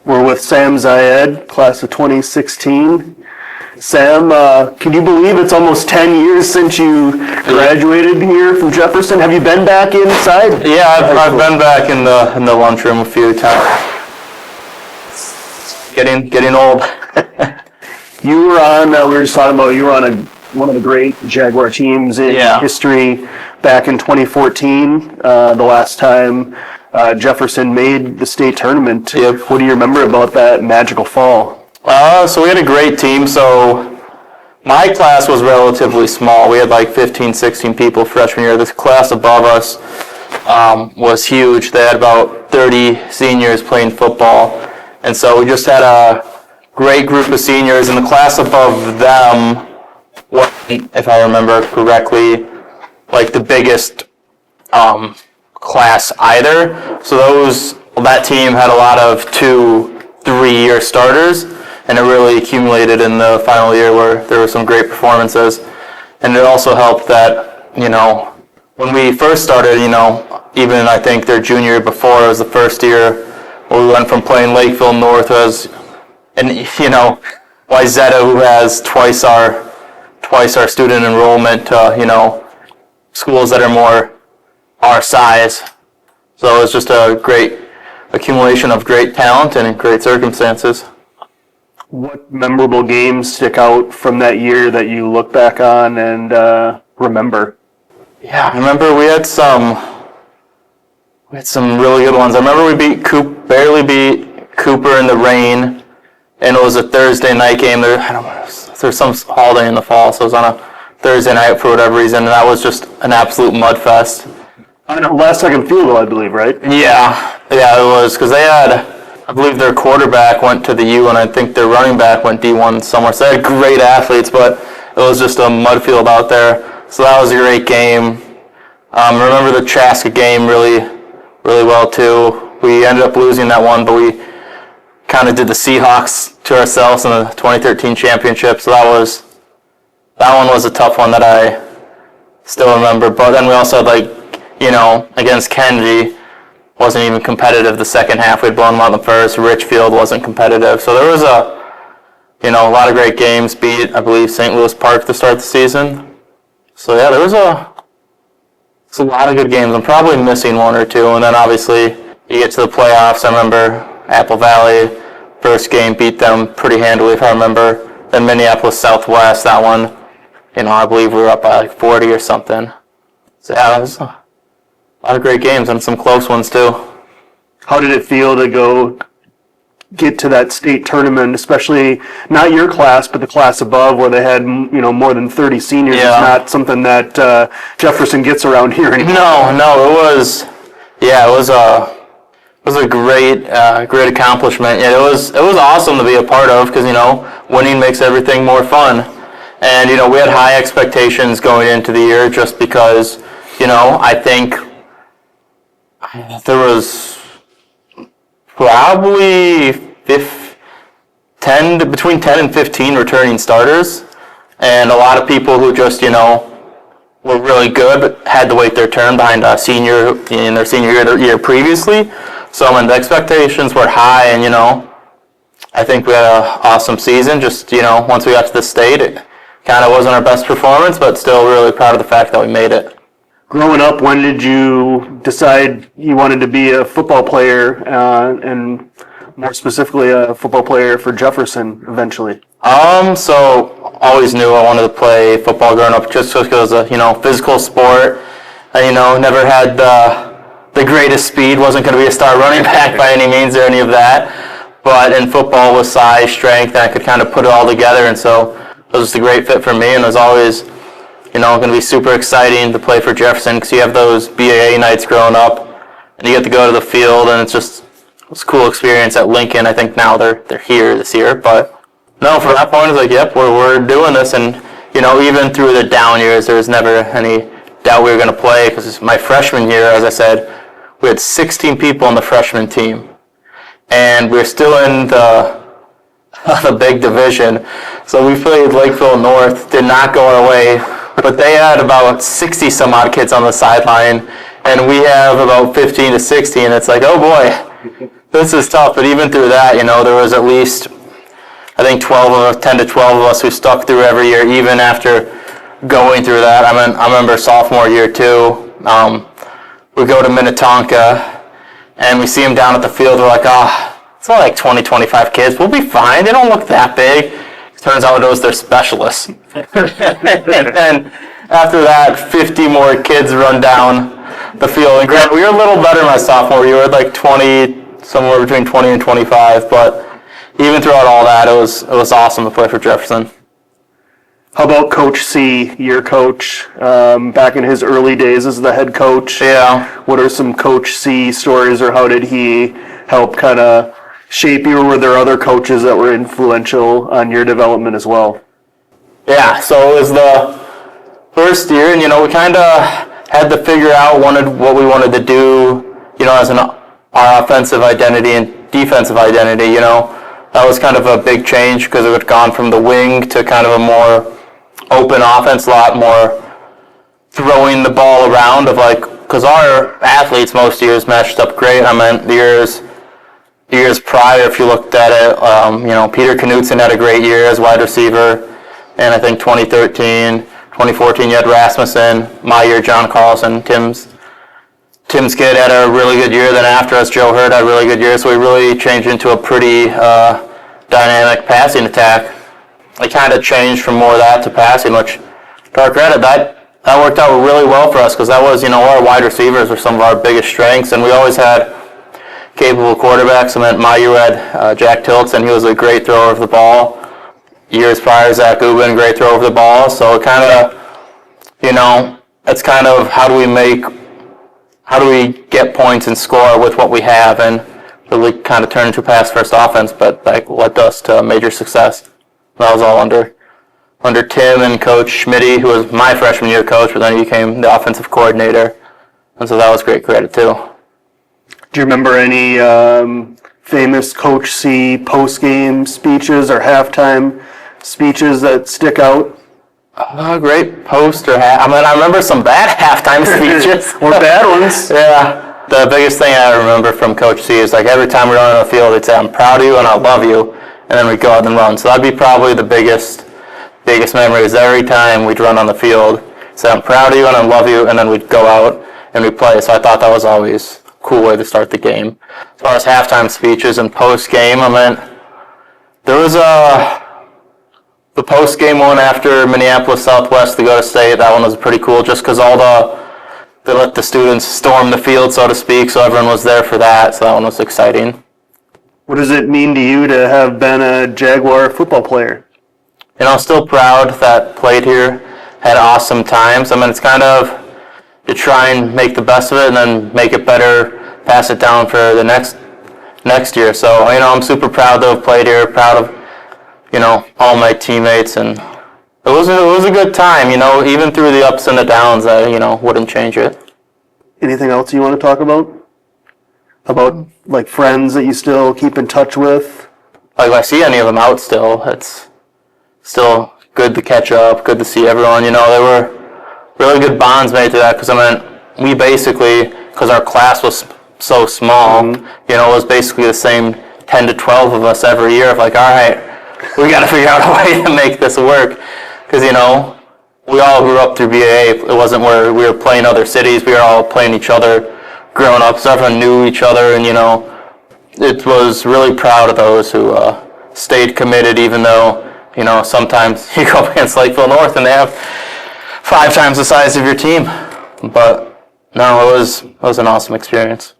We're with Sam Zayed, class of 2016. Sam, can you believe it's almost 10 years since you graduated here from Jefferson? Have you been back inside? Yeah, I've been back in the lunchroom a few times. Getting old. You were on, we were just talking about, you were on one of the great Jaguar teams in history back in 2014, the last time Jefferson made the state tournament. Yep. What do you remember about that magical fall? So we had a great team. So my class was relatively small. We had like 15, 16 people freshman year. This class above us was huge. They had about 30 seniors playing football. And so we just had a great group of seniors. And the class above them wasn't, if I remember correctly, like the biggest class either. So that team had a lot of 2-3 year starters, and it really accumulated in the final year where there were some great performances. And it also helped that, when we first started, even I think their junior year before, it was the first year where we went from playing Lakeville North as, and Wayzata, who has twice our student enrollment, to, schools that are more our size. So it was just a great accumulation of great talent and great circumstances. What memorable games stick out from that year that you look back on and remember? Yeah, I remember we had some really good ones. I remember we barely beat Cooper in the rain, and it was a Thursday night game. There's some holiday in the fall, so it was on a Thursday night for whatever reason, and that was just an absolute mud fest. I know, last second field goal, I believe, right? Yeah, it was, because they had, I believe their quarterback went to the U, and I think their running back went D1 somewhere. So they had great athletes, but it was just a mud field out there. So that was a great game. Remember the Chaska game really, really well too. We ended up losing that one, but we kind of did the Seahawks to ourselves in the 2013 championship. So that one was a tough one that I still remember. But then we also had against Kennedy, wasn't even competitive the second half. We'd blown them out in the first. Richfield wasn't competitive. So there was a lot of great games. Beat, I believe, St. Louis Park to start the season. So yeah, there was a lot of good games. I'm probably missing one or two. And then obviously you get to the playoffs. I remember Apple Valley, first game, beat them pretty handily if I remember. Then Minneapolis Southwest, that one, I believe we were up by like 40 or something. So yeah, it was a lot of great games and some close ones too. How did it feel to get to that state tournament, especially not your class, but the class above where they had, more than 30 seniors? Yeah. It's not something that Jefferson gets around here anymore. No, it was a great accomplishment. Yeah, it was awesome to be a part of because, winning makes everything more fun. And, we had high expectations going into the year just because, I think there was probably between 10 and 15 returning starters, and a lot of people who just, were really good but had to wait their turn behind a senior in their senior year previously. So the expectations were high, and, I think we had an awesome season. Just, once we got to the state, it kind of wasn't our best performance, but still really proud of the fact that we made it. Growing up, when did you decide you wanted to be a football player, and more specifically a football player for Jefferson eventually? So always knew I wanted to play football growing up just because of, physical sport. I, never had the greatest speed, wasn't going to be a star running back by any means or any of that. But in football with size, strength, and I could kind of put it all together, and so it was just a great fit for me, and it was always going to be super exciting to play for Jefferson because you have those BAA nights growing up, and you get to go to the field, and it's a cool experience at Lincoln. I think now they're here this year, but no, from that point, it's like, yep, we're doing this, and even through the down years, there was never any doubt we were going to play because my freshman year, as I said, we had 16 people on the freshman team, and we were still in the big division, so we played Lakeville North, did not go our way. But they had about 60 some odd kids on the sideline, and we have about 15 to 16. It's like, oh boy, this is tough, but even through that, there was at least, I think 10 to 12 of us who stuck through every year, even after going through that. I remember sophomore year too, we go to Minnetonka, and we see them down at the field, we're like, it's only like 20, 25 kids, we'll be fine, they don't look that big. Turns out it was their specialists. And after that, 50 more kids run down the field. And granted, we were a little better my sophomore year. We were like 20, somewhere between 20 and 25. But even throughout all that, it was awesome to play for Jefferson. How about Coach C, your coach, back in his early days as the head coach? Yeah. What are some Coach C stories, or how did he help kind of shape you, or were there other coaches that were influential on your development as well? Yeah, so it was the first year, and we kind of had to figure out what we wanted to do, as our offensive identity and defensive identity. That was kind of a big change because it had gone from the wing to kind of a more open offense, a lot more throwing the ball around because our athletes most years matched up great. The years prior, if you looked at it, Peter Knutson had a great year as wide receiver, and I think 2013, 2014 you had Rasmussen, my year John Carlson, Tim's kid had a really good year. Then after us, Joe Hurd had a really good year, so we really changed into a pretty dynamic passing attack. It kind of changed from more of that to passing, which, to our credit, that worked out really well for us because that was, our wide receivers were some of our biggest strengths, and we always had capable quarterbacks. My year we had Jack Tillotson. He was a great thrower of the ball. Years prior, Zach Ubin, great thrower of the ball. So it kind of, it's kind of how do we get points and score with what we have, and really kind of turn into a pass-first offense, but led us to major success. That was all under Tim and Coach Schmitty, who was my freshman year coach, but then he became the offensive coordinator, and so that was great credit too. Do you remember any famous Coach C post-game speeches or halftime speeches that stick out? Great post or I remember some bad halftime speeches. Or bad ones. Yeah. The biggest thing I remember from Coach C is every time we run on the field, he'd say, "I'm proud of you and I love you," and then we'd go out and run. So that'd be probably the biggest memory is every time we'd run on the field, say, "I'm proud of you and I love you," and then we'd go out and we'd play. So I thought that was always cool way to start the game. As far as halftime speeches and post-game, there was the post-game one after Minneapolis Southwest to go to state. That one was pretty cool just because they let the students storm the field, so to speak, so everyone was there for that, so that one was exciting. What does it mean to you to have been a Jaguar football player? Still proud that played here, had awesome times. It's kind of to try and make the best of it and then make it better, pass it down for the next year. So, I'm super proud to have played here, proud of, all my teammates, and it was a good time, even through the ups and the downs, I, wouldn't change it. Anything else you want to talk about? About, friends that you still keep in touch with? If I see any of them out still, it's still good to catch up, good to see everyone. There were really good bonds made to that because we basically, because our class was so small, it was basically the same 10 to 12 of us every year. All right, we got to figure out a way to make this work because we all grew up through BAA. It wasn't where we were playing other cities. We were all playing each other growing up, so everyone knew each other, and it was really proud of those who stayed committed, even though sometimes you go up against Lakeville North and they have 5 times the size of your team. But no, it was an awesome experience.